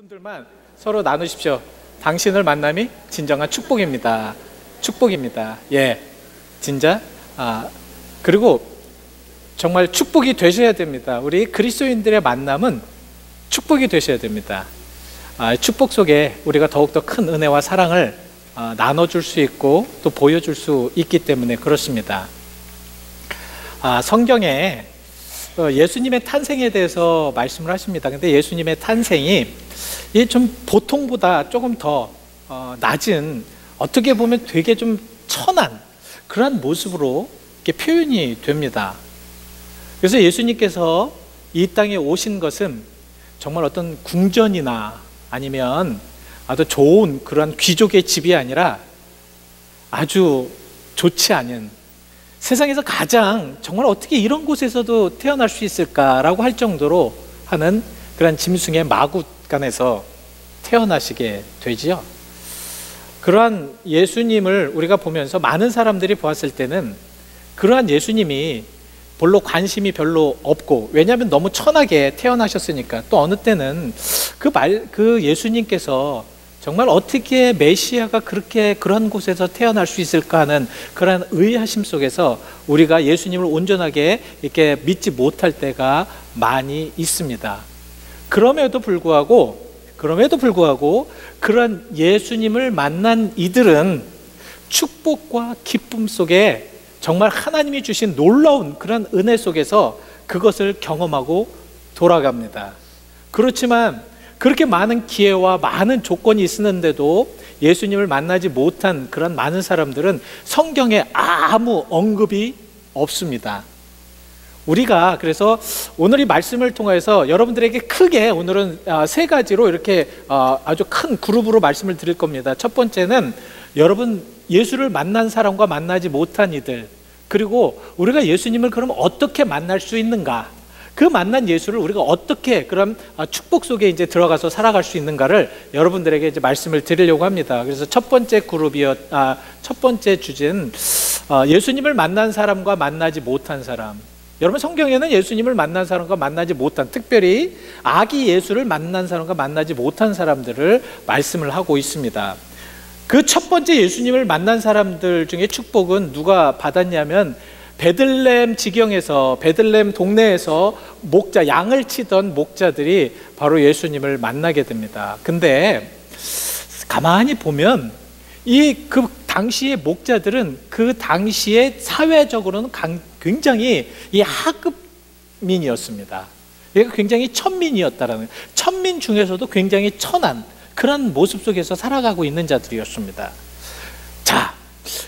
분들만 서로 나누십시오. 당신을 만남이 진정한 축복입니다. 축복입니다. 예, 진짜. 그리고 정말 축복이 되셔야 됩니다. 우리 그리스도인들의 만남은 축복이 되셔야 됩니다. 축복 속에 우리가 더욱더 큰 은혜와 사랑을 나눠줄 수 있고 또 보여줄 수 있기 때문에 그렇습니다. 성경에 예수님의 탄생에 대해서 말씀을 하십니다. 근데 예수님의 탄생이 좀 보통보다 조금 더 낮은, 어떻게 보면 되게 좀 천한 그런 모습으로 이렇게 표현이 됩니다. 그래서 예수님께서 이 땅에 오신 것은 정말 어떤 궁전이나 아니면 아주 좋은 그런 귀족의 집이 아니라 아주 좋지 않은, 세상에서 가장 정말 어떻게 이런 곳에서도 태어날 수 있을까라고 할 정도로 하는 그런 짐승의 마구간에서 태어나시게 되지요. 그러한 예수님을 우리가 보면서 많은 사람들이 보았을 때는 그러한 예수님이 관심이 별로 없고, 왜냐하면 너무 천하게 태어나셨으니까. 또 어느 때는 그 예수님께서 정말 어떻게 메시아가 그런 곳에서 태어날 수 있을까 하는 그런 의아심 속에서 우리가 예수님을 온전하게 이렇게 믿지 못할 때가 많이 있습니다. 그럼에도 불구하고 그런 예수님을 만난 이들은 축복과 기쁨 속에 정말 하나님이 주신 놀라운 그런 은혜 속에서 그것을 경험하고 돌아갑니다. 그렇지만 그렇게 많은 기회와 많은 조건이 있었는데도 예수님을 만나지 못한 그런 많은 사람들은 성경에 아무 언급이 없습니다. 우리가 그래서 오늘 이 말씀을 통해서 여러분들에게 크게 오늘은 세 가지로 이렇게 아주 큰 그룹으로 말씀을 드릴 겁니다. 첫 번째는 여러분 예수를 만난 사람과 만나지 못한 이들, 그리고 우리가 예수님을 그럼 어떻게 만날 수 있는가, 그 만난 예수를 우리가 어떻게 그럼 축복 속에 이제 들어가서 살아갈 수 있는가를 여러분들에게 이제 말씀을 드리려고 합니다. 그래서 첫 번째 주제는 예수님을 만난 사람과 만나지 못한 사람. 여러분 성경에는 예수님을 만난 사람과 만나지 못한, 특별히 아기 예수를 만난 사람과 만나지 못한 사람들을 말씀을 하고 있습니다. 그 첫 번째 예수님을 만난 사람들 중에 축복은 누가 받았냐면, 베들레헴 지경에서, 베들레헴 동네에서 양을 치던 목자들이 바로 예수님을 만나게 됩니다. 근데 가만히 보면 그 당시의 목자들은 그 당시에 사회적으로는 굉장히 하급민이었습니다. 굉장히 천민이었다라는, 천민 중에서도 굉장히 천한 그런 모습 속에서 살아가고 있는 자들이었습니다. 자,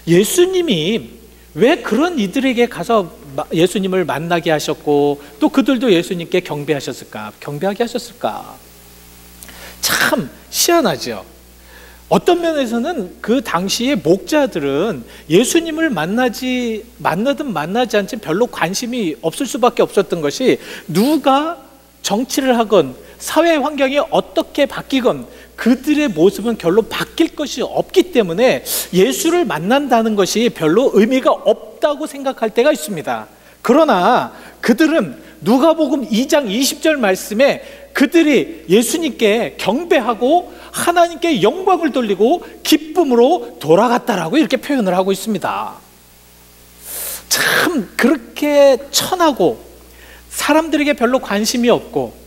예수님이 왜 그런 이들에게 가서 예수님을 만나게 하셨고 또 그들도 예수님께 경배하게 하셨을까? 참 희한하죠. 어떤 면에서는 그 당시의 목자들은 예수님을 만나든 만나지 않든 별로 관심이 없을 수밖에 없었던 것이, 누가 정치를 하건 사회 환경이 어떻게 바뀌건 그들의 모습은 별로 바뀔 것이 없기 때문에 예수를 만난다는 것이 별로 의미가 없다고 생각할 때가 있습니다. 그러나 그들은 누가복음 2장 20절 말씀에 그들이 예수님께 경배하고 하나님께 영광을 돌리고 기쁨으로 돌아갔다라고 이렇게 표현을 하고 있습니다. 참 그렇게 천하고 사람들에게 별로 관심이 없고,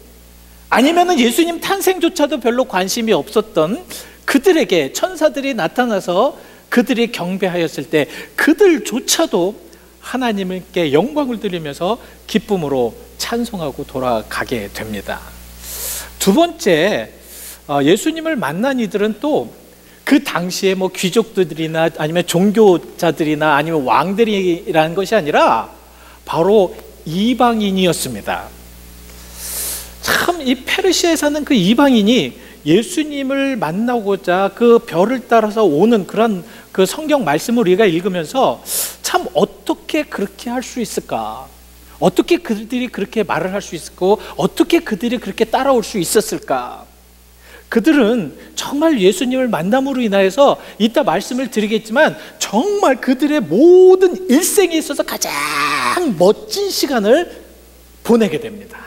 아니면은 예수님 탄생조차도 별로 관심이 없었던 그들에게 천사들이 나타나서 그들이 경배하였을 때 그들조차도 하나님께 영광을 드리면서 기쁨으로 찬송하고 돌아가게 됩니다. 두 번째, 예수님을 만난 이들은 또 그 당시에 귀족들이나 아니면 종교자들이나 아니면 왕들이라는 것이 아니라 바로 이방인이었습니다. 참 이 페르시아에 사는 그 이방인이 예수님을 만나고자 그 별을 따라서 오는 그런 그 성경 말씀을 우리가 읽으면서 참 어떻게 그렇게 할 수 있을까? 어떻게 그들이 그렇게 말을 할 수 있었고 어떻게 그들이 그렇게 따라올 수 있었을까? 그들은 정말 예수님을 만남으로 인하여서 이따 말씀을 드리겠지만 정말 그들의 모든 일생에 있어서 가장 멋진 시간을 보내게 됩니다.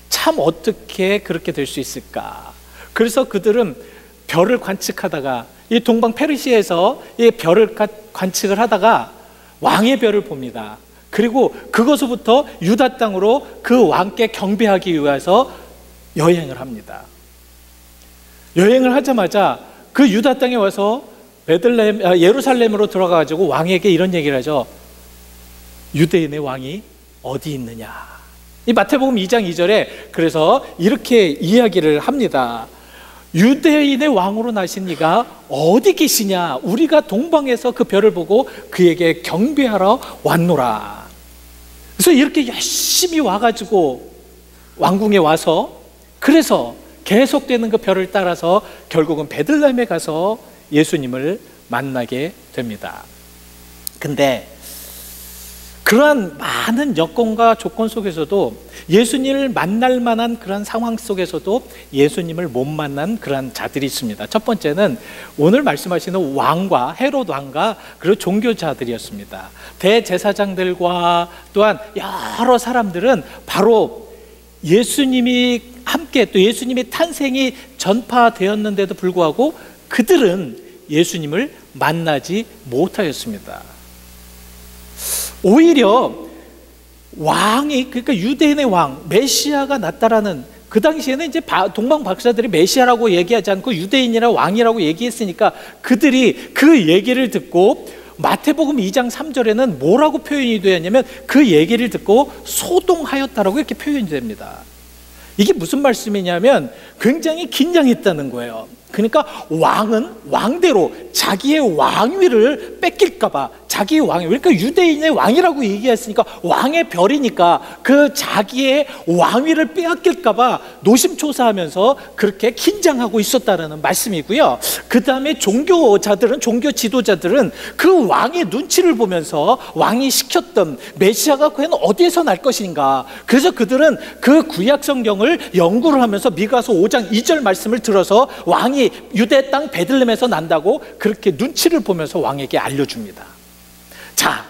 참 어떻게 그렇게 될 수 있을까? 그래서 그들은 별을 관측하다가 이 동방 페르시아에서 이 별을 관측을 하다가 왕의 별을 봅니다. 그리고 그것부터 유다 땅으로 그 왕께 경배하기 위해서 여행을 합니다. 여행을 하자마자 그 유다 땅에 와서 예루살렘으로 들어가가지고 왕에게 이런 얘기를 하죠. 유대인의 왕이 어디 있느냐. 이 마태복음 2장 2절에 그래서 이렇게 이야기를 합니다. 유대인의 왕으로 나신 이가 어디 계시냐. 우리가 동방에서 그 별을 보고 그에게 경배하러 왔노라. 그래서 이렇게 열심히 와가지고 왕궁에 와서 그래서 계속되는 그 별을 따라서 결국은 베들레헴에 가서 예수님을 만나게 됩니다. 근데 그러한 많은 여건과 조건 속에서도 예수님을 만날 만한 그런 상황 속에서도 예수님을 못 만난 그런 자들이 있습니다. 첫 번째는 오늘 말씀하시는 왕과 헤롯 왕과 그리고 종교자들이었습니다. 대제사장들과 또한 여러 사람들은 바로 예수님이 함께 또 예수님의 탄생이 전파되었는데도 불구하고 그들은 예수님을 만나지 못하였습니다. 오히려 왕이, 그러니까 유대인의 왕 메시아가 났다라는, 그 당시에는 이제 동방 박사들이 메시아라고 얘기하지 않고 유대인이라 왕이라고 얘기했으니까 그들이 그 얘기를 듣고 마태복음 2장 3절에는 뭐라고 표현이 되었냐면 그 얘기를 듣고 소동하였다라고 이렇게 표현이 됩니다. 이게 무슨 말씀이냐면 굉장히 긴장했다는 거예요. 그러니까 왕은 왕대로 자기의 왕위를 뺏길까봐, 자기의 왕위, 그러니까 유대인의 왕이라고 얘기했으니까 왕의 별이니까 그 자기의 왕위를 빼앗길까봐 노심초사하면서 그렇게 긴장하고 있었다는 말씀이고요. 그 다음에 종교자들은, 종교 지도자들은 그 왕의 눈치를 보면서 왕이 시켰던 메시아가 과연 어디에서 날 것인가, 그래서 그들은 그 구약 성경을 연구를 하면서 미가서 5장 2절 말씀을 들어서 왕이 유대 땅 베들레헴에서 난다고 그렇게 눈치를 보면서 왕에게 알려줍니다. 자,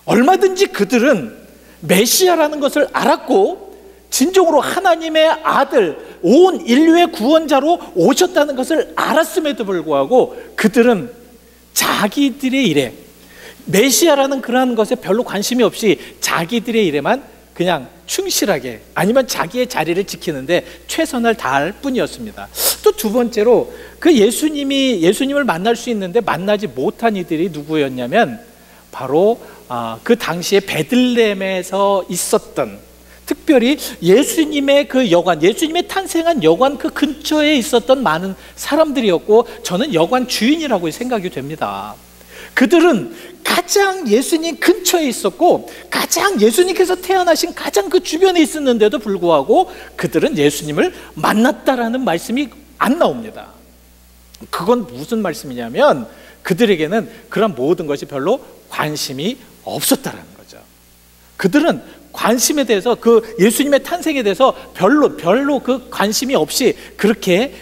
얼마든지 그들은 메시아라는 것을 알았고 진정으로 하나님의 아들, 온 인류의 구원자로 오셨다는 것을 알았음에도 불구하고 그들은 자기들의 일에, 메시아라는 그러한 것에 별로 관심이 없이 자기들의 일에만 그냥 충실하게, 아니면 자기의 자리를 지키는데 최선을 다할 뿐이었습니다. 또 두 번째로 그 예수님을 만날 수 있는데 만나지 못한 이들이 누구였냐면 바로 그 당시에 베들레헴에서 있었던, 특별히 예수님의 그 여관, 예수님의 탄생한 여관 그 근처에 있었던 많은 사람들이었고, 저는 여관 주인이라고 생각이 됩니다. 그들은 가장 예수님 근처에 있었고 가장 예수님께서 태어나신 가장 그 주변에 있었는데도 불구하고 그들은 예수님을 만났다라는 말씀이 안 나옵니다. 그건 무슨 말씀이냐면 그들에게는 그런 모든 것이 별로 관심이 없었다라는 거죠. 그들은 관심에 대해서, 그 예수님의 탄생에 대해서 별로 그 관심이 없이 그렇게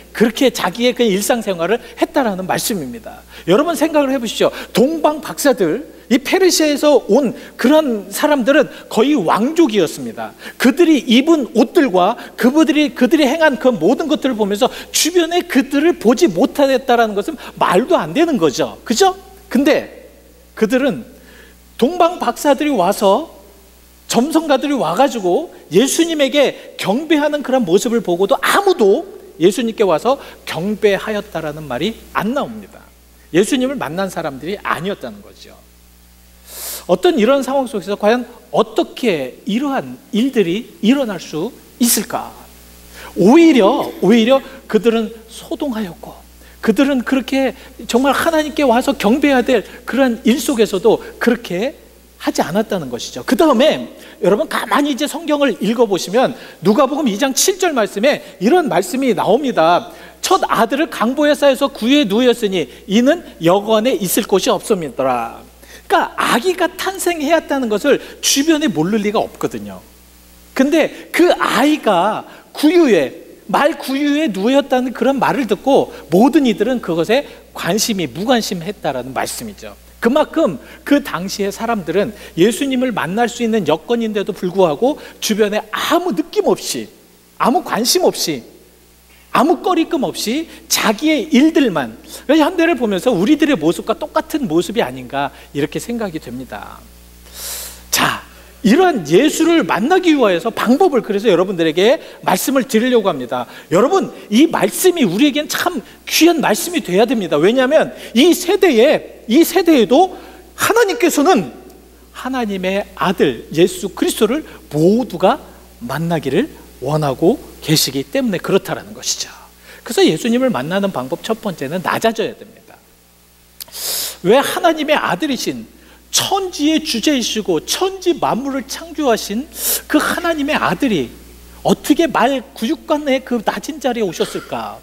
자기의 그 일상생활을 했다라는 말씀입니다. 여러분 생각을 해보시죠. 동방 박사들, 이 페르시아에서 온 그런 사람들은 거의 왕족이었습니다. 그들이 입은 옷들과 그들이 행한 그 모든 것들을 보면서 주변에 그들을 보지 못하겠다라는 것은 말도 안 되는 거죠. 그죠? 근데 그들은 동방 박사들이 와서, 점성가들이 와가지고 예수님에게 경배하는 그런 모습을 보고도 아무도 예수님께 와서 경배하였다라는 말이 안 나옵니다. 예수님을 만난 사람들이 아니었다는 거죠. 어떤 이런 상황 속에서 과연 어떻게 이러한 일들이 일어날 수 있을까? 오히려 그들은 소동하였고, 그들은 그렇게 정말 하나님께 와서 경배해야 될 그런 일 속에서도 그렇게 하지 않았다는 것이죠. 그 다음에 여러분 가만히 이제 성경을 읽어보시면 누가복음 2장 7절 말씀에 이런 말씀이 나옵니다. 첫 아들을 강보에 쌓여서 구유에 누였으니 이는 여관에 있을 곳이 없음이더라. 그러니까 아기가 탄생해왔다는 것을 주변에 모를 리가 없거든요. 근데 그 아이가 말 구유에 누였다는 그런 말을 듣고 모든 이들은 그것에 무관심했다라는 말씀이죠. 그만큼 그 당시의 사람들은 예수님을 만날 수 있는 여건인데도 불구하고 주변에 아무 느낌 없이, 아무 관심 없이 아무 꺼리낌 없이 자기의 일들만, 현대를 보면서 우리들의 모습과 똑같은 모습이 아닌가 이렇게 생각이 됩니다. 자, 이러한 예수를 만나기 위해서 방법을 그래서 여러분들에게 말씀을 드리려고 합니다. 여러분, 이 말씀이 우리에겐 참 귀한 말씀이 돼야 됩니다. 왜냐하면 이 세대에도 하나님께서는 하나님의 아들 예수 그리스도를 모두가 만나기를 원하고 계시기 때문에 그렇다라는 것이죠. 그래서 예수님을 만나는 방법 첫 번째는 낮아져야 됩니다. 왜 하나님의 아들이신 천지의 주제이시고 천지 만물을 창조하신 그 하나님의 아들이 어떻게 말 구육간의 그 낮은 자리에 오셨을까?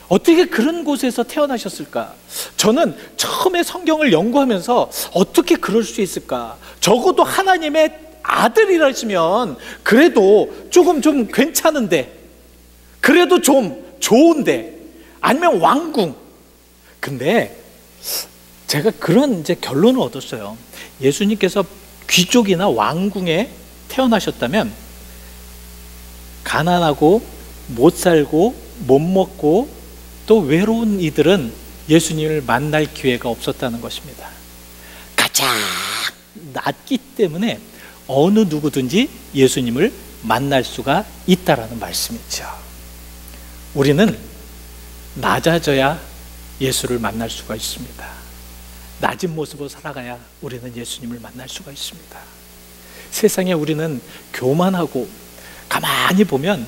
어떻게 그런 곳에서 태어나셨을까? 저는 처음에 성경을 연구하면서 어떻게 그럴 수 있을까? 적어도 하나님의 아들이라시면 그래도 조금 좀 괜찮은데, 그래도 좀 좋은데, 아니면 왕궁. 근데 제가 그런 이제 결론을 얻었어요. 예수님께서 귀족이나 왕궁에 태어나셨다면 가난하고 못 살고 못 먹고 또 외로운 이들은 예수님을 만날 기회가 없었다는 것입니다. 가장 낮기 때문에 어느 누구든지 예수님을 만날 수가 있다라는 말씀이죠. 우리는 낮아져야 예수를 만날 수가 있습니다. 낮은 모습으로 살아가야 우리는 예수님을 만날 수가 있습니다. 세상에 우리는 교만하고 가만히 보면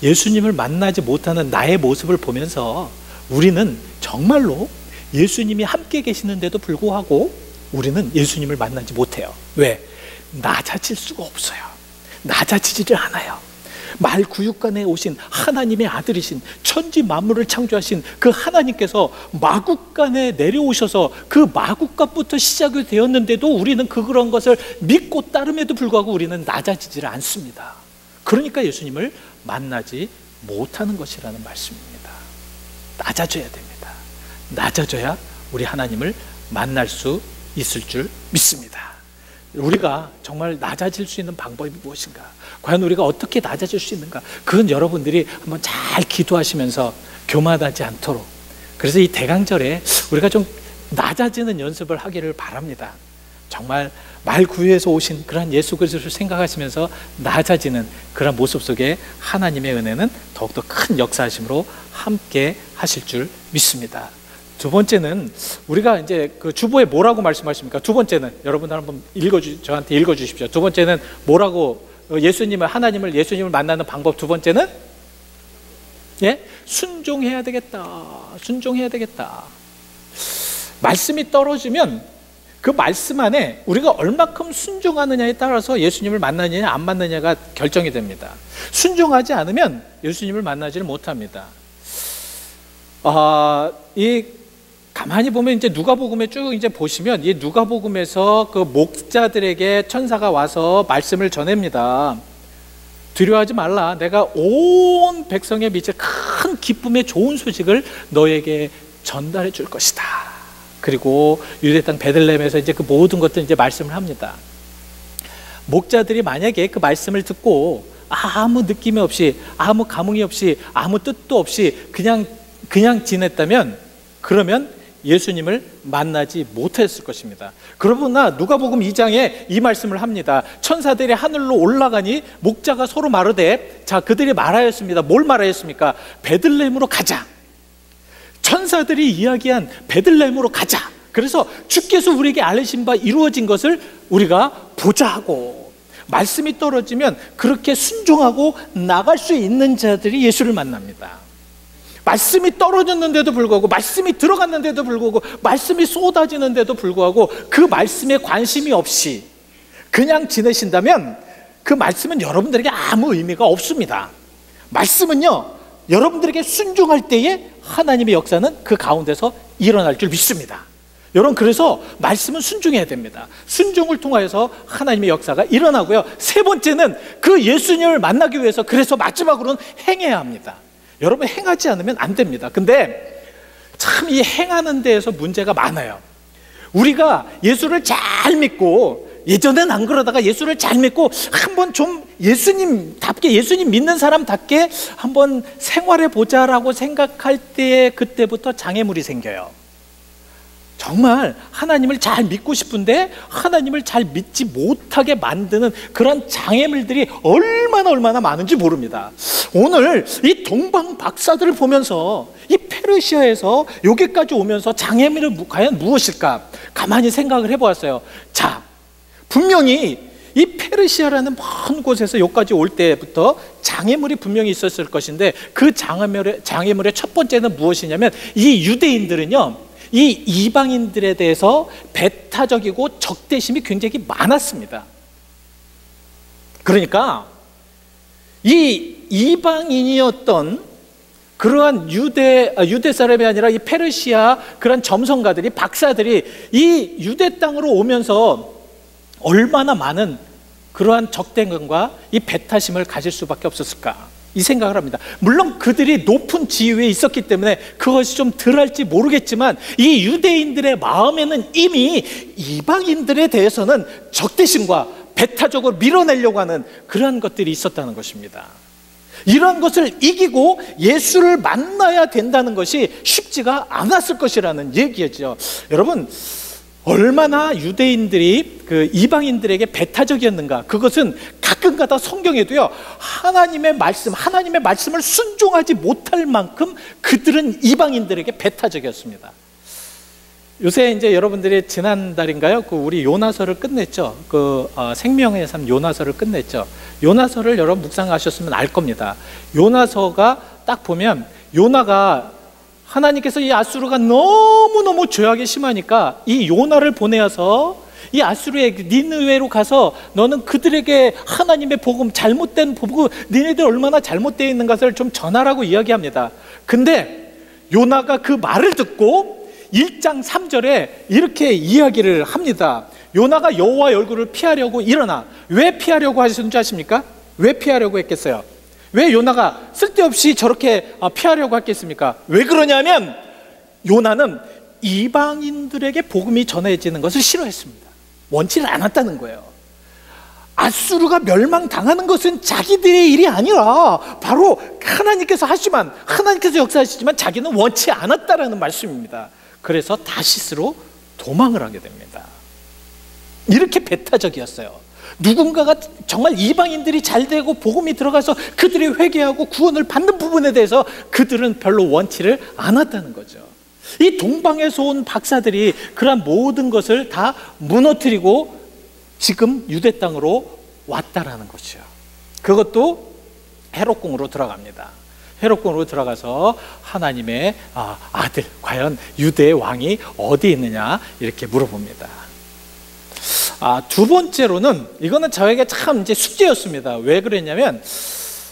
예수님을 만나지 못하는 나의 모습을 보면서 우리는 정말로 예수님이 함께 계시는데도 불구하고 우리는 예수님을 만나지 못해요. 왜? 낮아질 수가 없어요. 낮아지지를 않아요. 말구육간에 오신 하나님의 아들이신 천지 만물을 창조하신 그 하나님께서 마국간에 내려오셔서 그 마국간부터 시작이 되었는데도 우리는 그런 것을 믿고 따름에도 불구하고 우리는 낮아지지를 않습니다. 그러니까 예수님을 만나지 못하는 것이라는 말씀입니다. 낮아져야 됩니다. 낮아져야 우리 하나님을 만날 수 있을 줄 믿습니다. 우리가 정말 낮아질 수 있는 방법이 무엇인가? 과연 우리가 어떻게 낮아질 수 있는가? 그건 여러분들이 한번 잘 기도하시면서 교만하지 않도록, 그래서 이 대강절에 우리가 좀 낮아지는 연습을 하기를 바랍니다. 정말 말구유에서 오신 그런 예수 그리스도를 생각하시면서 낮아지는 그런 모습 속에 하나님의 은혜는 더욱더 큰 역사하심으로 함께 하실 줄 믿습니다. 두 번째는 우리가 이제 그 주보에 뭐라고 말씀하십니까? 두 번째는 여러분들 한번 저한테 읽어주십시오. 두 번째는 뭐라고 예수님을 만나는 방법 두 번째는 순종해야 되겠다. 순종해야 되겠다. 말씀이 떨어지면 그 말씀 안에 우리가 얼마큼 순종하느냐에 따라서 예수님을 만나느냐 안 만나느냐가 결정이 됩니다. 순종하지 않으면 예수님을 만나지를 못합니다. 가만히 보면 이제 누가복음에 쭉 이제 보시면 이 누가복음에서 그 목자들에게 천사가 와서 말씀을 전합니다. 두려워하지 말라. 내가 온 백성에 미칠 큰 기쁨의 좋은 소식을 너에게 전달해 줄 것이다. 그리고 유대 땅 베들레헴에서 이제 그 모든 것들 이제 말씀을 합니다. 목자들이 만약에 그 말씀을 듣고 아무 느낌이 없이, 아무 감흥이 없이, 아무 뜻도 없이 그냥 지냈다면 그러면 예수님을 만나지 못했을 것입니다. 그러나 누가복음 2장에 이 말씀을 합니다. 천사들이 하늘로 올라가니 목자가 서로 마르되, 자, 그들이 말하였습니다. 뭘 말하였습니까? 베들레헴으로 가자. 천사들이 이야기한 베들레헴으로 가자. 그래서 주께서 우리에게 알리신 바 이루어진 것을 우리가 보자 하고, 말씀이 떨어지면 그렇게 순종하고 나갈 수 있는 자들이 예수를 만납니다. 말씀이 떨어졌는데도 불구하고, 말씀이 들어갔는데도 불구하고, 말씀이 쏟아지는데도 불구하고 그 말씀에 관심이 없이 그냥 지내신다면 그 말씀은 여러분들에게 아무 의미가 없습니다. 말씀은요, 여러분들에게 순종할 때에 하나님의 역사는 그 가운데서 일어날 줄 믿습니다. 여러분, 그래서 말씀은 순종해야 됩니다. 순종을 통하여서 하나님의 역사가 일어나고요. 세 번째는 그 예수님을 만나기 위해서 그래서 마지막으로는 행해야 합니다. 여러분, 행하지 않으면 안 됩니다. 근데 참 이 행하는 데에서 문제가 많아요. 우리가 예수를 잘 믿고 예전엔 안 그러다가 예수를 잘 믿고 한번 좀 예수님답게, 예수님 믿는 사람답게 한번 생활해 보자라고 생각할 때에 그때부터 장애물이 생겨요. 정말 하나님을 잘 믿고 싶은데 하나님을 잘 믿지 못하게 만드는 그런 장애물들이 얼마나 많은지 모릅니다. 오늘 이 동방 박사들을 보면서 이 페르시아에서 여기까지 오면서 장애물은 과연 무엇일까 가만히 생각을 해보았어요. 자, 분명히 이 페르시아라는 먼 곳에서 여기까지 올 때부터 장애물이 분명히 있었을 것인데, 그 장애물의 첫 번째는 무엇이냐면, 이 유대인들은요 이 이방인들에 대해서 배타적이고 적대심이 굉장히 많았습니다. 그러니까 이 이방인이었던 그러한 유대 사람이 아니라 이 페르시아 그런 점성가들이, 박사들이 이 유대 땅으로 오면서 얼마나 많은 그러한 적대감과 이 배타심을 가질 수밖에 없었을까, 이 생각을 합니다. 물론 그들이 높은 지위에 있었기 때문에 그것이 좀 덜할지 모르겠지만, 이 유대인들의 마음에는 이미 이방인들에 대해서는 적대심과 배타적으로 밀어내려고 하는 그러한 것들이 있었다는 것입니다. 이러한 것을 이기고 예수를 만나야 된다는 것이 쉽지가 않았을 것이라는 얘기죠. 여러분, 얼마나 유대인들이 그 이방인들에게 배타적이었는가, 그것은 가끔가다 성경에도요 하나님의 말씀을 순종하지 못할 만큼 그들은 이방인들에게 배타적이었습니다. 요새 이제 여러분들이 지난달인가요? 그 우리 요나서를 끝냈죠. 생명의 삶 요나서를 끝냈죠. 요나서를 여러분 묵상하셨으면 알 겁니다. 요나서가 딱 보면, 요나가 하나님께서 이 아수르가 너무너무 죄악이 심하니까 이 요나를 보내어서 이 아수르의 니느웨로 가서 너는 그들에게 하나님의 복음, 잘못된 복음, 니네들 얼마나 잘못되어 있는 것을 좀 전하라고 이야기합니다. 근데 요나가 그 말을 듣고 1장 3절에 이렇게 이야기를 합니다. 요나가 여호와의 얼굴을 피하려고 일어나. 왜 피하려고 하셨는지 아십니까? 왜 피하려고 했겠어요? 왜 요나가 쓸데없이 저렇게 피하려고 했겠습니까? 왜 그러냐면, 요나는 이방인들에게 복음이 전해지는 것을 싫어했습니다. 원치를 않았다는 거예요. 아수르가 멸망당하는 것은 자기들의 일이 아니라 바로 하나님께서 역사하시지만 자기는 원치 않았다라는 말씀입니다. 그래서 다시스로 도망을 하게 됩니다. 이렇게 배타적이었어요. 누군가가 정말 이방인들이 잘 되고 복음이 들어가서 그들이 회개하고 구원을 받는 부분에 대해서 그들은 별로 원치를 않았다는 거죠. 이 동방에서 온 박사들이 그러한 모든 것을 다 무너뜨리고 지금 유대 땅으로 왔다라는 거죠. 그것도 헤롯궁으로 들어갑니다. 헤롯궁으로 들어가서 하나님의 아들, 과연 유대의 왕이 어디 있느냐 이렇게 물어봅니다. 두 번째로는, 이거는 저에게 참 이제 숙제였습니다. 왜 그랬냐면,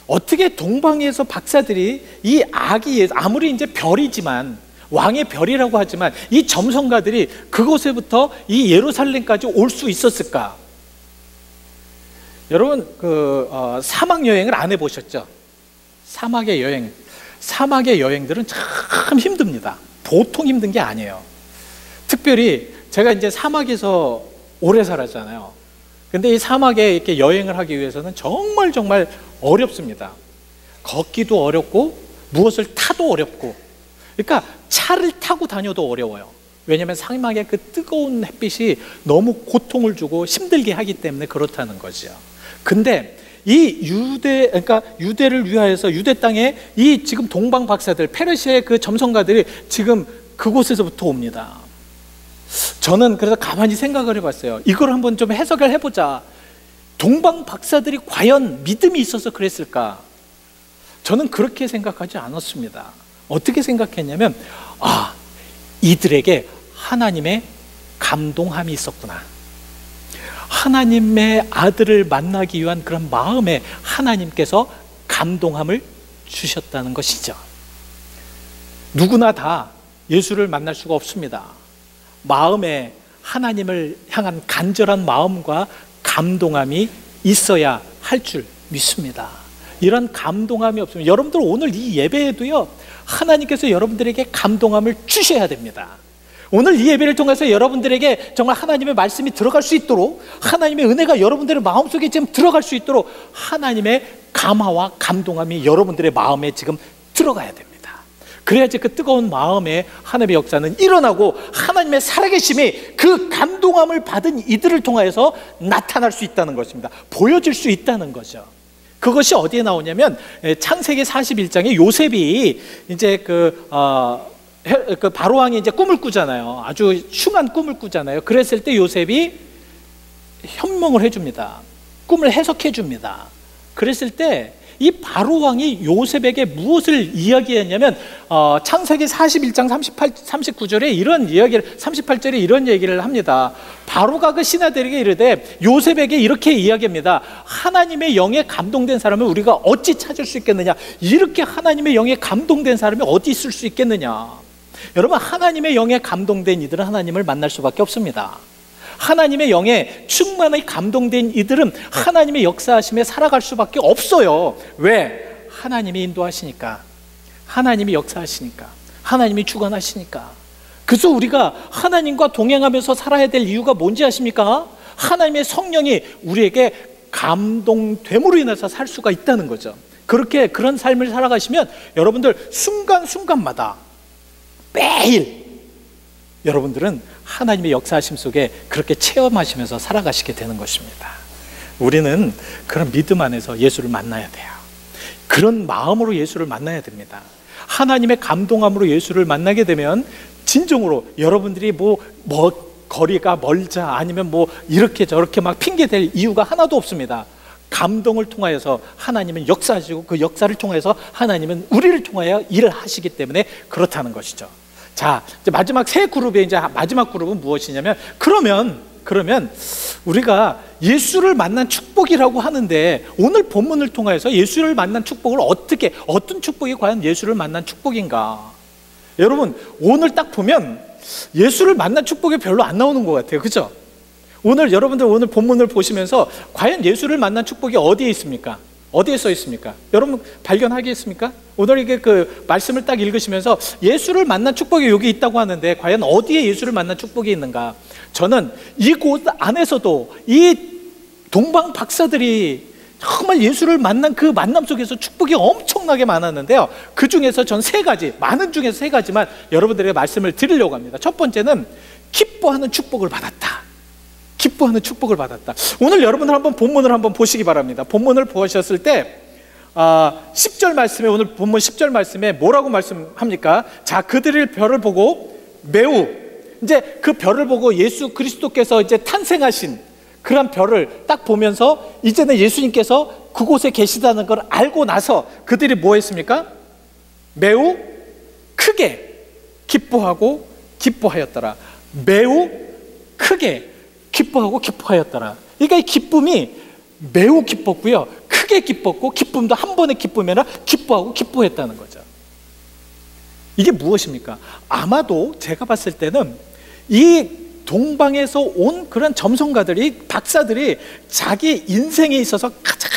어떻게 동방에서 박사들이 이 아기, 아무리 이제 별이지만, 왕의 별이라고 하지만 이 점성가들이 그곳에부터 이 예루살렘까지 올 수 있었을까? 여러분, 사막 여행을 안 해보셨죠? 사막의 여행들은 참 힘듭니다. 보통 힘든 게 아니에요. 특별히 제가 이제 사막에서 오래 살았잖아요. 근데 이 사막에 이렇게 여행을 하기 위해서는 정말 어렵습니다. 걷기도 어렵고 무엇을 타도 어렵고, 그러니까 차를 타고 다녀도 어려워요. 왜냐하면 사막의 그 뜨거운 햇빛이 너무 고통을 주고 힘들게 하기 때문에 그렇다는 거죠. 근데 이 유대를 위하여서 유대 땅에 이 지금 동방 박사들, 페르시아의 그 점성가들이 지금 그곳에서부터 옵니다. 저는 그래서 가만히 생각을 해봤어요. 이걸 한번 좀 해석을 해보자. 동방 박사들이 과연 믿음이 있어서 그랬을까? 저는 그렇게 생각하지 않았습니다. 어떻게 생각했냐면, 이들에게 하나님의 감동함이 있었구나. 하나님의 아들을 만나기 위한 그런 마음에 하나님께서 감동함을 주셨다는 것이죠. 누구나 다 예수를 만날 수가 없습니다. 마음에 하나님을 향한 간절한 마음과 감동함이 있어야 할 줄 믿습니다. 이런 감동함이 없으면, 여러분들 오늘 이 예배에도요 하나님께서 여러분들에게 감동함을 주셔야 됩니다. 오늘 이 예배를 통해서 여러분들에게 정말 하나님의 말씀이 들어갈 수 있도록, 하나님의 은혜가 여러분들의 마음속에 지금 들어갈 수 있도록 하나님의 감화와 감동함이 여러분들의 마음에 지금 들어가야 됩니다. 그래야지 그 뜨거운 마음에 하나님의 역사는 일어나고 하나님의 살아계심이 그 감동함을 받은 이들을 통하여서 나타날 수 있다는 것입니다. 보여질 수 있다는 거죠. 그것이 어디에 나오냐면 창세기 41장에 요셉이 이제 그 바로왕이 이제 꿈을 꾸잖아요. 아주 흉한 꿈을 꾸잖아요. 그랬을 때 요셉이 현몽을 해줍니다. 꿈을 해석해 줍니다. 그랬을 때 이 바로왕이 요셉에게 무엇을 이야기했냐면 창세기 41장 39절에 이런 이야기를, 38절에 이런 얘기를 합니다. 바로가 그 신하들에게 이르되 요셉에게 이렇게 이야기합니다. 하나님의 영에 감동된 사람을 우리가 어찌 찾을 수 있겠느냐. 이렇게 하나님의 영에 감동된 사람이 어디 있을 수 있겠느냐. 여러분, 하나님의 영에 감동된 이들은 하나님을 만날 수밖에 없습니다. 하나님의 영에 충만히 감동된 이들은 하나님의 역사하심에 살아갈 수밖에 없어요. 왜? 하나님이 인도하시니까, 하나님이 역사하시니까, 하나님이 주관하시니까. 그래서 우리가 하나님과 동행하면서 살아야 될 이유가 뭔지 아십니까? 하나님의 성령이 우리에게 감동됨으로 인해서 살 수가 있다는 거죠. 그렇게 그런 삶을 살아가시면 여러분들 순간순간마다 매일 여러분들은 하나님의 역사하심 속에 그렇게 체험하시면서 살아가시게 되는 것입니다. 우리는 그런 믿음 안에서 예수를 만나야 돼요. 그런 마음으로 예수를 만나야 됩니다. 하나님의 감동함으로 예수를 만나게 되면 진정으로 여러분들이 뭐 거리가 멀자 아니면 뭐 이렇게 저렇게 막 핑계댈 이유가 하나도 없습니다. 감동을 통하여서 하나님은 역사하시고 그 역사를 통해서 하나님은 우리를 통하여 일을 하시기 때문에 그렇다는 것이죠. 자, 이제 마지막 세 그룹의 이제 마지막 그룹은 무엇이냐면, 그러면 우리가 예수를 만난 축복이라고 하는데 오늘 본문을 통해서 예수를 만난 축복을 어떤 축복이 과연 예수를 만난 축복인가? 여러분, 오늘 딱 보면 예수를 만난 축복이 별로 안 나오는 것 같아요. 그죠? 여러분들 오늘 본문을 보시면서 과연 예수를 만난 축복이 어디에 있습니까? 어디에 써 있습니까? 여러분 발견하겠습니까? 오늘 이게 그 말씀을 딱 읽으시면서 예수를 만난 축복이 여기 있다고 하는데 과연 어디에 예수를 만난 축복이 있는가? 저는 이곳 안에서도 이 동방 박사들이 정말 예수를 만난 그 만남 속에서 축복이 엄청나게 많았는데요. 그 중에서 전 세 가지, 많은 중에서 세 가지만 여러분들에게 말씀을 드리려고 합니다. 첫 번째는 기뻐하는 축복을 받았다. 기뻐하는 축복을 받았다. 오늘 여러분들 한번 본문을 한번 보시기 바랍니다. 본문을 보셨을 때 10절 말씀에, 오늘 본문 10절 말씀에 뭐라고 말씀합니까? 자, 그들의 별을 보고 매우, 이제 그 별을 보고 예수 그리스도께서 이제 탄생하신 그런 별을 딱 보면서 이제는 예수님께서 그곳에 계시다는 걸 알고 나서 그들이 뭐 했습니까? 매우 크게 기뻐하고 기뻐하였더라. 매우 크게 기뻐하고 기뻐하였더라. 그러니까 이 기쁨이 매우 기뻤고요, 크게 기뻤고, 기쁨도 한 번의 기쁨이 아니라 기뻐하고 기뻐했다는 거죠. 이게 무엇입니까? 아마도 제가 봤을 때는 이 동방에서 온 그런 점성가들이, 박사들이 자기 인생에 있어서 가장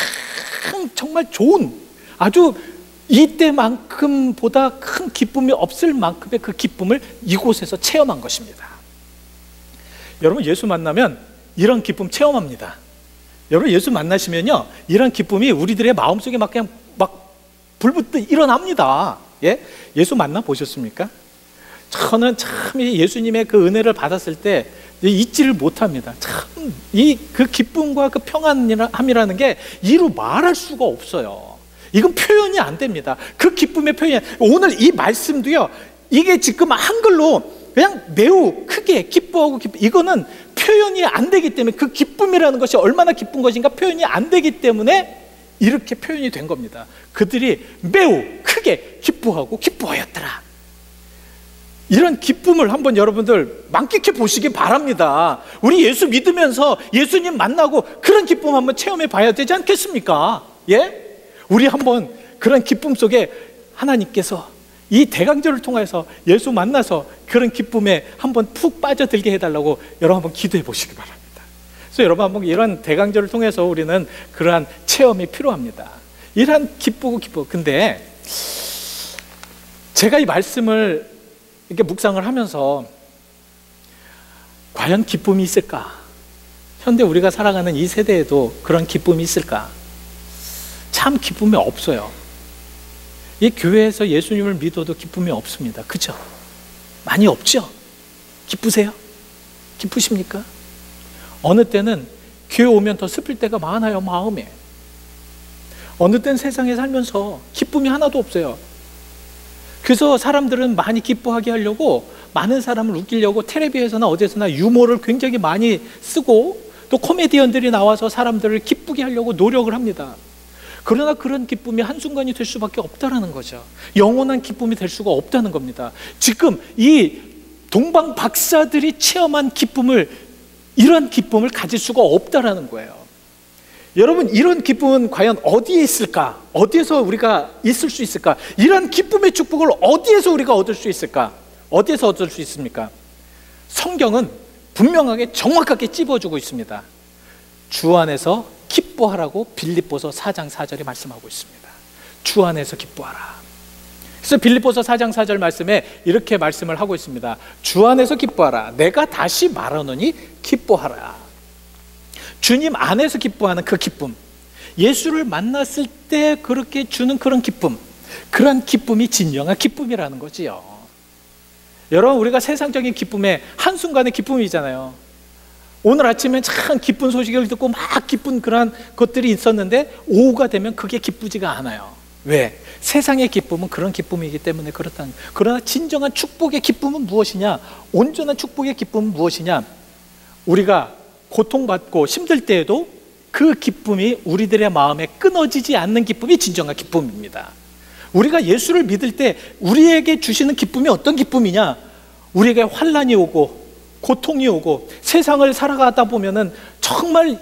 정말 좋은, 아주 이때만큼보다 큰 기쁨이 없을 만큼의 그 기쁨을 이곳에서 체험한 것입니다. 여러분, 예수 만나면 이런 기쁨 체험합니다. 여러분, 예수 만나시면요, 이런 기쁨이 우리들의 마음속에 막 그냥 막 불붙듯 일어납니다. 예? 예수 만나 보셨습니까? 저는 참 예수님의 그 은혜를 받았을 때 잊지를 못합니다. 참 그 기쁨과 그 평안함이라는 게 이루 말할 수가 없어요. 이건 표현이 안 됩니다. 그 기쁨의 표현, 오늘 이 말씀도요, 이게 지금 한글로 그냥 매우 크게 기뻐하고 이거는 표현이 안 되기 때문에, 그 기쁨이라는 것이 얼마나 기쁜 것인가 표현이 안 되기 때문에 이렇게 표현이 된 겁니다. 그들이 매우 크게 기뻐하고 기뻐하였더라. 이런 기쁨을 한번 여러분들 만끽해 보시기 바랍니다. 우리 예수 믿으면서 예수님 만나고 그런 기쁨 한번 체험해 봐야 되지 않겠습니까? 예? 우리 한번 그런 기쁨 속에 하나님께서 이 대강절을 통해서 예수 만나서 그런 기쁨에 한번 푹 빠져들게 해달라고 여러분 한번 기도해 보시기 바랍니다. 그래서 여러분 한번 이런 대강절을 통해서 우리는 그러한 체험이 필요합니다. 이러한 기쁘고. 근데 제가 이 말씀을 이렇게 묵상을 하면서 과연 기쁨이 있을까? 현대 우리가 살아가는 이 세대에도 그런 기쁨이 있을까? 참 기쁨이 없어요. 이 교회에서 예수님을 믿어도 기쁨이 없습니다. 그죠? 많이 없죠? 기쁘세요? 기쁘십니까? 어느 때는 교회 오면 더 슬플 때가 많아요, 마음에. 어느 때는 세상에 살면서 기쁨이 하나도 없어요. 그래서 사람들은 많이 기뻐하게 하려고, 많은 사람을 웃기려고 텔레비에서나 어디서나 유머를 굉장히 많이 쓰고, 또 코미디언들이 나와서 사람들을 기쁘게 하려고 노력을 합니다. 그러나 그런 기쁨이 한순간이 될 수밖에 없다는 거죠. 영원한 기쁨이 될 수가 없다는 겁니다. 지금 이 동방 박사들이 체험한 이런 기쁨을 가질 수가 없다는 거예요. 여러분, 이런 기쁨은 과연 어디에 있을까? 어디에서 우리가 있을 수 있을까? 이런 기쁨의 축복을 어디에서 우리가 얻을 수 있을까? 어디에서 얻을 수 있습니까? 성경은 분명하게 정확하게 찝어주고 있습니다. 주 안에서 기뻐하라고 빌립보서 4장 4절에 말씀하고 있습니다. 주 안에서 기뻐하라. 그래서 빌립보서 4장 4절 말씀에 이렇게 말씀을 하고 있습니다. 주 안에서 기뻐하라. 내가 다시 말하노니 기뻐하라. 주님 안에서 기뻐하는 그 기쁨, 예수를 만났을 때 그렇게 주는 그런 기쁨, 그런 기쁨이 진정한 기쁨이라는 거지요. 여러분, 우리가 세상적인 기쁨에 한순간의 기쁨이잖아요. 오늘 아침에 참 기쁜 소식을 듣고 막 기쁜 그런 것들이 있었는데 오후가 되면 그게 기쁘지가 않아요. 왜? 세상의 기쁨은 그런 기쁨이기 때문에 그렇다는 거예요. 그러나 진정한 축복의 기쁨은 무엇이냐? 온전한 축복의 기쁨은 무엇이냐? 우리가 고통받고 힘들 때에도 그 기쁨이 우리들의 마음에 끊어지지 않는 기쁨이 진정한 기쁨입니다. 우리가 예수를 믿을 때 우리에게 주시는 기쁨이 어떤 기쁨이냐? 우리에게 환난이 오고 고통이 오고 세상을 살아가다 보면은 정말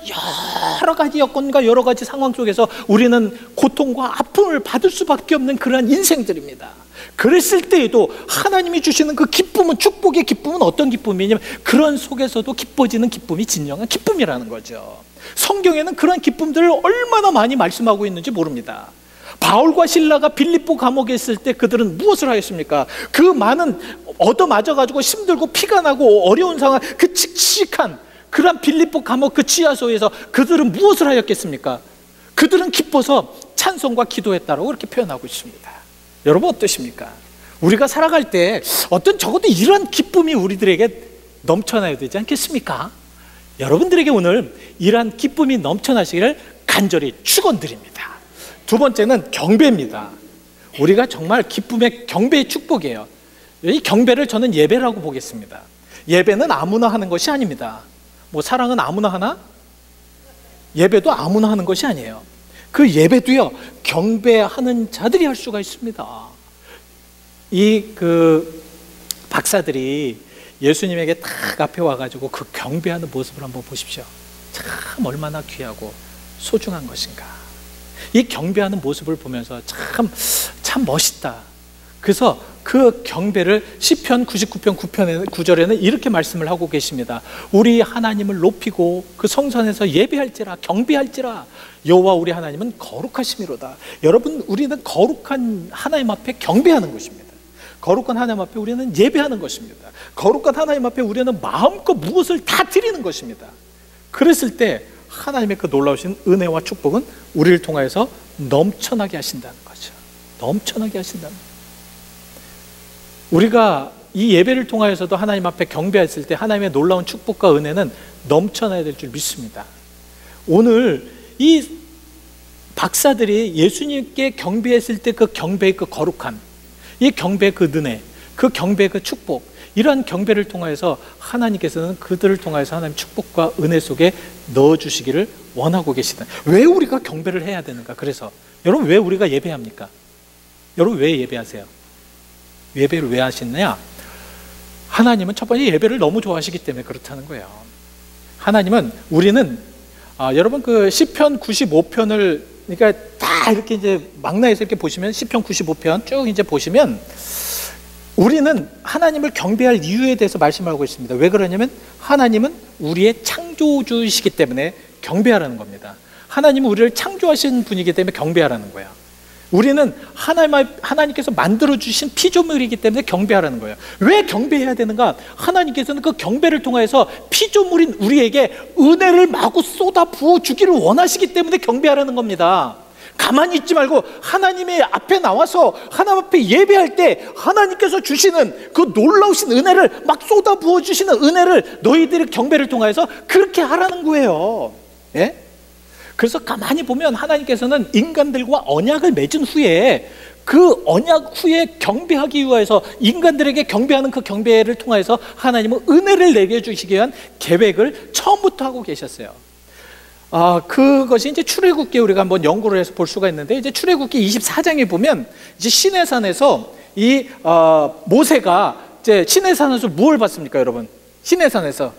여러 가지 여건과 여러 가지 상황 속에서 우리는 고통과 아픔을 받을 수밖에 없는 그러한 인생들입니다. 그랬을 때에도 하나님이 주시는 그 기쁨은, 축복의 기쁨은 어떤 기쁨이냐면 그런 속에서도 기뻐지는 기쁨이 진정한 기쁨이라는 거죠. 성경에는 그런 기쁨들을 얼마나 많이 말씀하고 있는지 모릅니다. 바울과 실라가 빌립보 감옥에 있을 때 그들은 무엇을 하였습니까? 그 많은 얻어맞아가지고 힘들고 피가 나고 어려운 상황, 그 칙칙한 그런 빌립보 감옥 그 지하소에서 그들은 무엇을 하였겠습니까? 그들은 기뻐서 찬송과 기도했다라고 그렇게 표현하고 있습니다. 여러분 어떠십니까? 우리가 살아갈 때 어떤 적어도 이런 기쁨이 우리들에게 넘쳐나야 되지 않겠습니까? 여러분들에게 오늘 이러한 기쁨이 넘쳐나시기를 간절히 축원드립니다. 두 번째는 경배입니다. 우리가 정말 기쁨의 경배의 축복이에요. 이 경배를 저는 예배라고 보겠습니다. 예배는 아무나 하는 것이 아닙니다. 뭐 사랑은 아무나 하나? 예배도 아무나 하는 것이 아니에요. 그 예배도요, 경배하는 자들이 할 수가 있습니다. 박사들이 예수님에게 딱 앞에 와가지고 그 경배하는 모습을 한번 보십시오. 참 얼마나 귀하고 소중한 것인가. 이 경배하는 모습을 보면서 참 멋있다. 그래서 그 경배를 시편 99편 9절에는 이렇게 말씀을 하고 계십니다. 우리 하나님을 높이고 그 성전에서 예배할지라, 경배할지라. 여호와 우리 하나님은 거룩하심이로다. 여러분, 우리는 거룩한 하나님 앞에 경배하는 것입니다. 거룩한 하나님 앞에 우리는 예배하는 것입니다. 거룩한 하나님 앞에 우리는 마음껏 무엇을 다 드리는 것입니다. 그랬을 때 하나님의 그 놀라우신 은혜와 축복은 우리를 통하여서 넘쳐나게 하신다는 거죠. 넘쳐나게 하신다는 거죠. 우리가 이 예배를 통하여서도 하나님 앞에 경배했을 때 하나님의 놀라운 축복과 은혜는 넘쳐나야 될 줄 믿습니다. 오늘 이 박사들이 예수님께 경배했을 때 그 경배의 그 거룩함, 이 경배의 그 은혜, 그 경배의 그 축복, 이러한 경배를 통하여서 하나님께서는 그들을 통하여서 하나님 축복과 은혜 속에 넣어주시기를 원하고 계시다. 왜 우리가 경배를 해야 되는가? 그래서 여러분, 왜 우리가 예배합니까? 여러분, 왜 예배하세요? 예배를 왜 하시느냐? 하나님은 첫 번째 예배를 너무 좋아하시기 때문에 그렇다는 거예요. 하나님은, 우리는 여러분 그 시편 95편을 그러니까 다 이렇게 이제 망라해서 이렇게 보시면 시편 95편 쭉 이제 보시면 우리는 하나님을 경배할 이유에 대해서 말씀하고 있습니다. 왜 그러냐면 하나님은 우리의 창조주이시기 때문에 경배하라는 겁니다. 하나님은 우리를 창조하신 분이기 때문에 경배하라는 거예요. 우리는 하나님께서 만들어주신 피조물이기 때문에 경배하라는 거예요. 왜 경배해야 되는가? 하나님께서는 그 경배를 통해서 피조물인 우리에게 은혜를 마구 쏟아 부어주기를 원하시기 때문에 경배하라는 겁니다. 가만히 있지 말고 하나님의 앞에 나와서 하나님 앞에 예배할 때 하나님께서 주시는 그 놀라우신 은혜를 막 쏟아 부어주시는 은혜를 너희들의 경배를 통해서 그렇게 하라는 거예요. 예? 그래서 가만히 보면 하나님께서는 인간들과 언약을 맺은 후에 그 언약 후에 경배하기 위해서 인간들에게 경배하는 그 경배를 통해서 하나님은 은혜를 내게 주시기 위한 계획을 처음부터 하고 계셨어요. 그것이 이제 출애굽기에 우리가 한번 연구를 해서 볼 수가 있는데, 이제 출애굽기 24장에 보면 이제 시내산에서 이 모세가 이제 시내산에서 무엇을 받습니까, 여러분? 시내산에서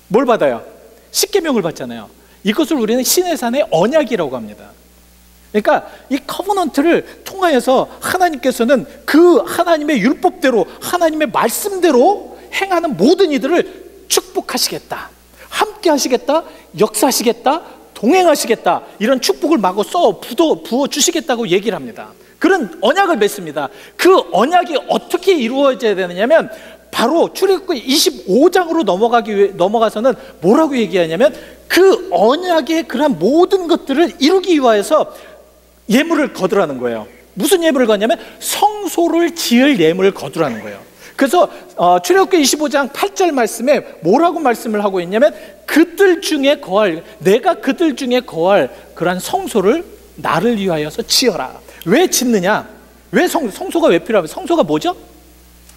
뭘 받아요? 십계명을 받잖아요. 이것을 우리는 시내산의 언약이라고 합니다. 그러니까 이 커버넌트를 통하여서 하나님께서는 그 하나님의 율법대로 하나님의 말씀대로 행하는 모든 이들을 축복하시겠다, 함께 하시겠다, 역사하시겠다, 동행하시겠다, 이런 축복을 마구 부어주시겠다고 얘기를 합니다. 그런 언약을 맺습니다. 그 언약이 어떻게 이루어져야 되느냐면 바로 출애굽기 25장으로 넘어가서는 뭐라고 얘기하냐면 그 언약의 그런 모든 것들을 이루기 위하여서 예물을 거두라는 거예요. 무슨 예물을 거냐면 성소를 지을 예물을 거두라는 거예요. 그래서 출애굽기 25장 8절 말씀에 뭐라고 말씀을 하고 있냐면 그들 중에 거할, 내가 그들 중에 거할 그러한 성소를 나를 위하여서 지어라. 왜 짓느냐? 왜 성소가 왜 필요하면? 성소가 뭐죠?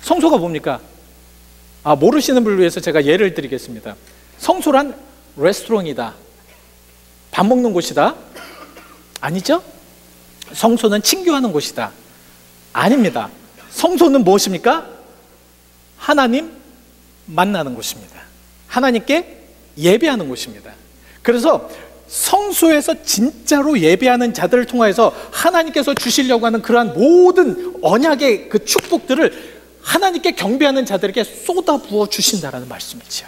성소가 뭡니까? 모르시는 분을 위해서 제가 예를 드리겠습니다. 성소란 레스토랑이다, 밥 먹는 곳이다? 아니죠? 성소는 친교하는 곳이다? 아닙니다. 성소는 무엇입니까? 하나님 만나는 곳입니다. 하나님께 예배하는 곳입니다. 그래서 성소에서 진짜로 예배하는 자들을 통해서 하나님께서 주시려고 하는 그러한 모든 언약의 그 축복들을 하나님께 경배하는 자들에게 쏟아 부어 주신다라는 말씀이죠.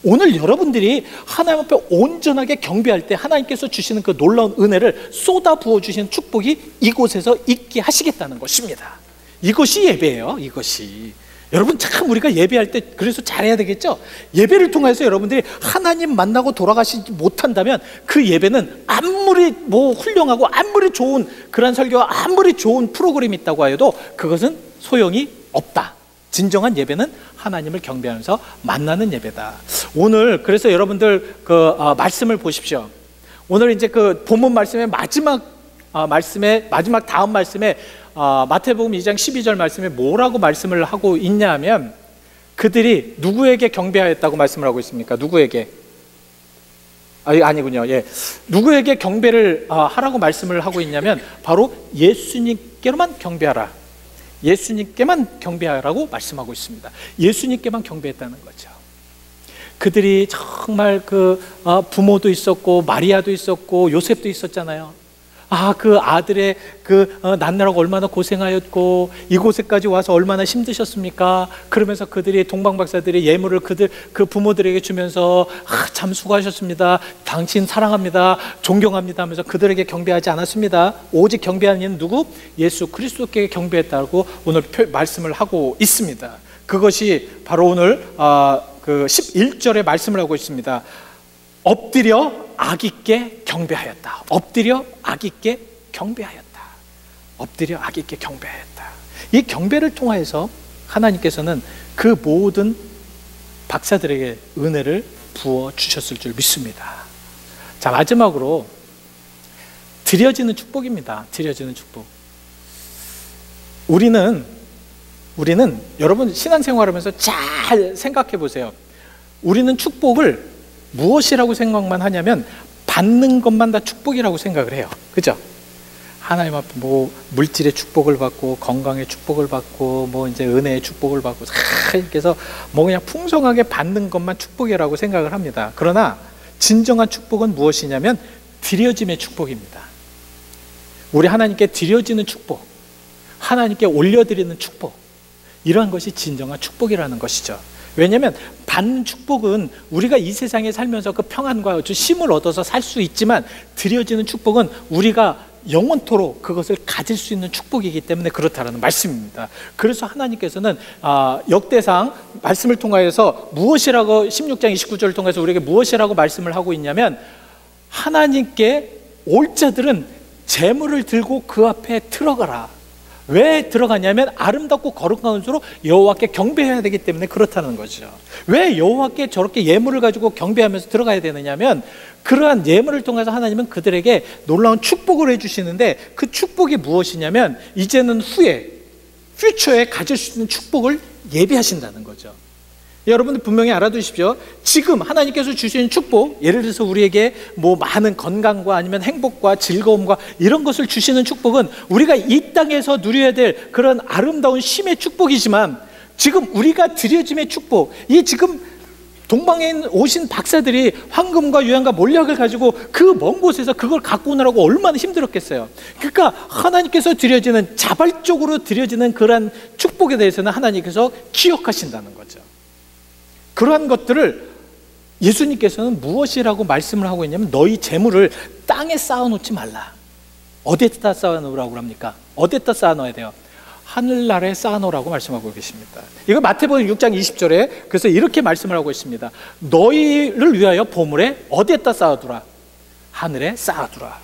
오늘 여러분들이 하나님 앞에 온전하게 경배할 때 하나님께서 주시는 그 놀라운 은혜를 쏟아 부어 주시는 축복이 이곳에서 있게 하시겠다는 것입니다. 이것이 예배예요. 이것이. 여러분, 참 우리가 예배할 때 그래서 잘해야 되겠죠? 예배를 통해서 여러분들이 하나님 만나고 돌아가시지 못한다면 그 예배는 아무리 훌륭하고 아무리 좋은 그런 설교와 아무리 좋은 프로그램이 있다고 하여도 그것은 소용이 없다. 진정한 예배는 하나님을 경배하면서 만나는 예배다. 오늘 그래서 여러분들 그 말씀을 보십시오. 오늘 이제 그 본문 말씀의 마지막 다음 말씀에 마태복음 2장 12절 말씀에 뭐라고 말씀을 하고 있냐 하면 그들이 누구에게 경배하였다고 말씀을 하고 있습니까? 누구에게? 아니군요. 예. 누구에게 경배를 하라고 말씀을 하고 있냐면 바로 예수님께로만 경배하라. 예수님께만 경배하라고 말씀하고 있습니다. 예수님께만 경배했다는 거죠. 그들이 정말 부모도 있었고 마리아도 있었고 요셉도 있었잖아요. 그 아들의 낳느라고 얼마나 고생하였고 이곳에까지 와서 얼마나 힘드셨습니까? 그러면서 그들이 동방박사들이 예물을 그 부모들에게 주면서 참 수고하셨습니다, 당신 사랑합니다, 존경합니다 하면서 그들에게 경배하지 않았습니다. 오직 경배하는 이는 누구? 예수 그리스도께 경배했다고 오늘 말씀을 하고 있습니다. 그것이 바로 오늘 그 11절에 말씀을 하고 있습니다. 엎드려 아기께 경배하였다. 엎드려 아기께 경배하였다. 엎드려 아기께 경배하였다. 이 경배를 통해서 하나님께서는 그 모든 박사들에게 은혜를 부어 주셨을 줄 믿습니다. 자, 마지막으로 드려지는 축복입니다. 드려지는 축복. 우리는 여러분 신앙생활하면서 잘 생각해 보세요. 우리는 축복을 무엇이라고 생각만 하냐면 받는 것만 다 축복이라고 생각을 해요. 그죠? 하나님 앞에 물질의 축복을 받고 건강의 축복을 받고 이제 은혜의 축복을 받고 이렇게 해서 그냥 풍성하게 받는 것만 축복이라고 생각을 합니다. 그러나 진정한 축복은 무엇이냐면 드려짐의 축복입니다. 우리 하나님께 드려지는 축복, 하나님께 올려드리는 축복, 이러한 것이 진정한 축복이라는 것이죠. 왜냐하면 받는 축복은 우리가 이 세상에 살면서 그 평안과 쉼을 얻어서 살 수 있지만 드려지는 축복은 우리가 영원토록 그것을 가질 수 있는 축복이기 때문에 그렇다라는 말씀입니다. 그래서 하나님께서는 역대상 말씀을 통하여서 무엇이라고 16장 29절을 통해서 우리에게 무엇이라고 말씀을 하고 있냐면, 하나님께 올 자들은 재물을 들고 그 앞에 들어가라. 왜 들어가냐면 아름답고 거룩한 것으로 여호와께 경배해야 되기 때문에 그렇다는 거죠. 왜 여호와께 저렇게 예물을 가지고 경배하면서 들어가야 되느냐면, 그러한 예물을 통해서 하나님은 그들에게 놀라운 축복을 해주시는데, 그 축복이 무엇이냐면 이제는 후에 퓨처에 가질 수 있는 축복을 예비하신다는 거죠. 여러분들 분명히 알아두십시오. 지금 하나님께서 주시는 축복, 예를 들어서 우리에게 뭐 많은 건강과 아니면 행복과 즐거움과 이런 것을 주시는 축복은 우리가 이 땅에서 누려야 될 그런 아름다운 쉼의 축복이지만, 지금 우리가 드려짐의 축복, 이 지금 동방에 오신 박사들이 황금과 유향과 몰약을 가지고 그 먼 곳에서 그걸 갖고 오느라고 얼마나 힘들었겠어요. 그러니까 하나님께서 드려지는, 자발적으로 드려지는 그러한 축복에 대해서는 하나님께서 기억하신다는 거죠. 그러한 것들을 예수님께서는 무엇이라고 말씀을 하고 있냐면, 너희 재물을 땅에 쌓아놓지 말라. 어디에다 쌓아놓으라고 합니까? 어디에다 쌓아놓아야 돼요? 하늘나라에 쌓아놓으라고 말씀하고 계십니다. 이거 마태복음 6장 20절에 그래서 이렇게 말씀을 하고 있습니다. 너희를 위하여 보물에 어디에다 쌓아두라? 하늘에 쌓아두라.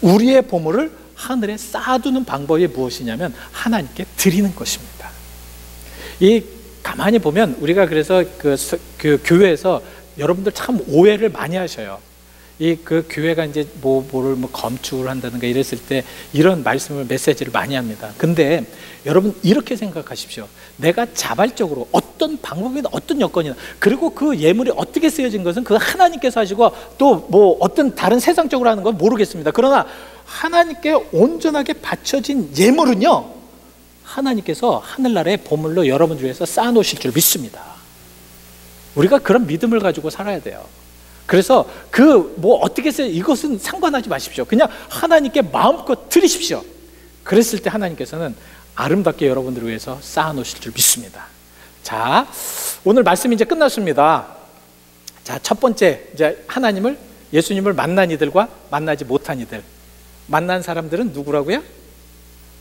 우리의 보물을 하늘에 쌓아두는 방법이 무엇이냐면 하나님께 드리는 것입니다. 이 가만히 보면 우리가 그래서 그 교회에서 여러분들 참 오해를 많이 하셔요. 그 교회가 이제 뭐를 검축을 한다든가 이랬을 때 이런 말씀을, 메시지를 많이 합니다. 근데 여러분 이렇게 생각하십시오. 내가 자발적으로 어떤 방법이나 어떤 여건이나, 그리고 그 예물이 어떻게 쓰여진 것은 그 하나님께서 하시고 또 뭐 어떤 다른 세상적으로 하는 건 모르겠습니다. 그러나 하나님께 온전하게 바쳐진 예물은요, 하나님께서 하늘나라의 보물로 여러분들 위해서 쌓아놓으실 줄 믿습니다. 우리가 그런 믿음을 가지고 살아야 돼요. 그래서 어떻게 써요? 이것은 상관하지 마십시오. 그냥 하나님께 마음껏 드리십시오. 그랬을 때 하나님께서는 아름답게 여러분들을 위해서 쌓아놓으실 줄 믿습니다. 자, 오늘 말씀이 이제 끝났습니다. 자, 첫 번째, 이제 예수님을 만난 이들과 만나지 못한 이들. 만난 사람들은 누구라고요?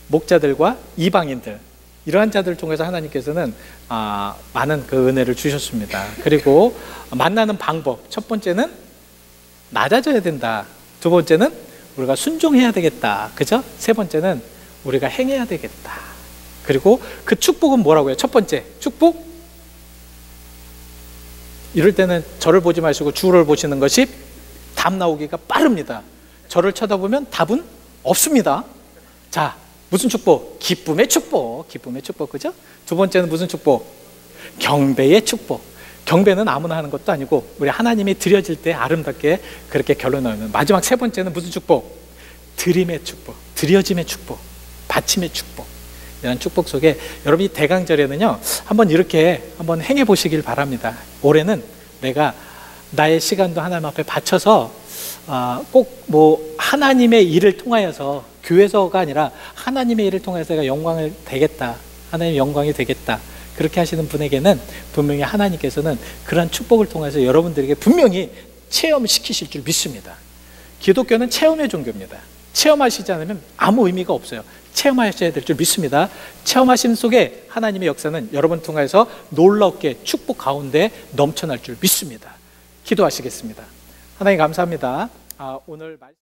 목자들과 이방인들, 이러한 자들을 통해서 하나님께서는 많은 그 은혜를 주셨습니다. 그리고 만나는 방법, 첫 번째는 낮아져야 된다. 두 번째는 우리가 순종해야 되겠다. 그죠? 세 번째는 우리가 행해야 되겠다. 그리고 그 축복은 뭐라고요? 첫 번째 축복, 이럴 때는 저를 보지 마시고 주를 보시는 것이 답 나오기가 빠릅니다. 저를 쳐다보면 답은 없습니다. 자, 무슨 축복? 기쁨의 축복. 기쁨의 축복, 그죠? 두 번째는 무슨 축복? 경배의 축복. 경배는 아무나 하는 것도 아니고 우리 하나님이 드려질 때 아름답게 그렇게 결론나오는. 마지막 세 번째는 무슨 축복? 드림의 축복, 드려짐의 축복, 바침의 축복. 이런 축복 속에 여러분이 대강절에는요, 한번 이렇게 한번 행해 보시길 바랍니다. 올해는 내가 나의 시간도 하나님 앞에 바쳐서 꼭 하나님의 일을 통하여서, 교회에서가 아니라 하나님의 일을 통해서 내가 영광을 되겠다, 하나님의 영광이 되겠다, 그렇게 하시는 분에게는 분명히 하나님께서는 그런 축복을 통해서 여러분들에게 분명히 체험시키실 줄 믿습니다. 기독교는 체험의 종교입니다. 체험하시지 않으면 아무 의미가 없어요. 체험하셔야 될 줄 믿습니다. 체험하심 속에 하나님의 역사는 여러분 통해서 놀랍게 축복 가운데 넘쳐날 줄 믿습니다. 기도하시겠습니다. 하나님 감사합니다. 오늘